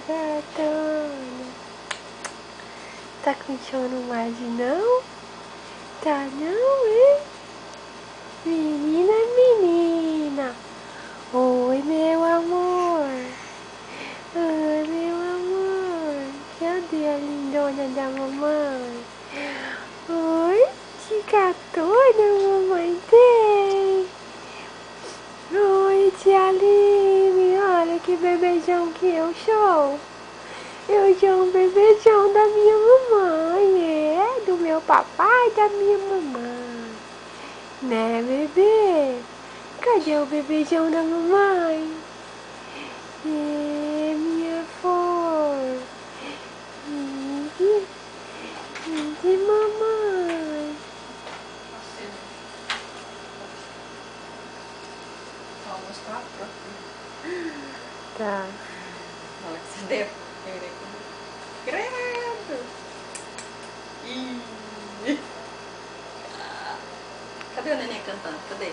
gatona. Tá com sono mais não? Tá não, hein? Menina, menina. Oi, meu amor. Oi, meu amor. Cadê a lindona da mamãe? Oi, que gatona mamãe tem. Oi, tia Aline. Olha que bebezão que eu sou. Eu sou um bebezão da minha mamãe, do meu papai e da minha mamãe. Né, bebê? Cadê o bebezão da mamãe? Minha flor. De mamãe. Almoço tá pronto. Tá. Olha que você deu. Credo! Ih. Cadê o neném cantando? Cadê?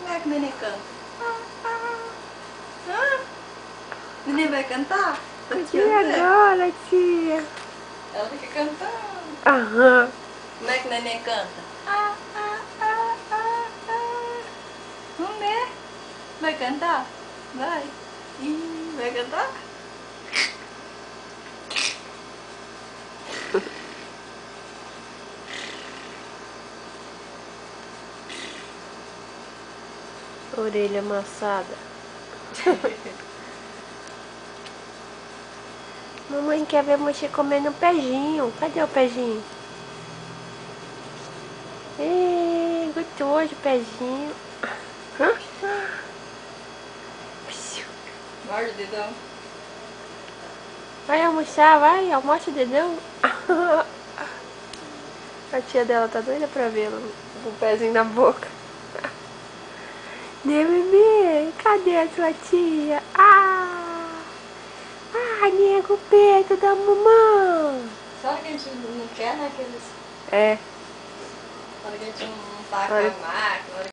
Como é que o neném canta? O neném vai cantar? E agora, tia? Ela fica cantando. Aham. Como é que o neném canta? Vamos ver. Vai cantar? Vai. Ih, vai cantar? Orelha amassada. Mamãe quer ver você comendo um pezinho. Cadê o pezinho? Gostoso o pezinho. Morde o dedão. Vai almoçar, vai. Almoça o dedão. A tia dela tá doida pra vê-lo com o pezinho na boca. Né, bebê? Cadê a sua tia? Nega o peito da mamãe. Sabe que a gente não quer, né? Aqueles... É. Quando a gente não tá com Olha. a máquina.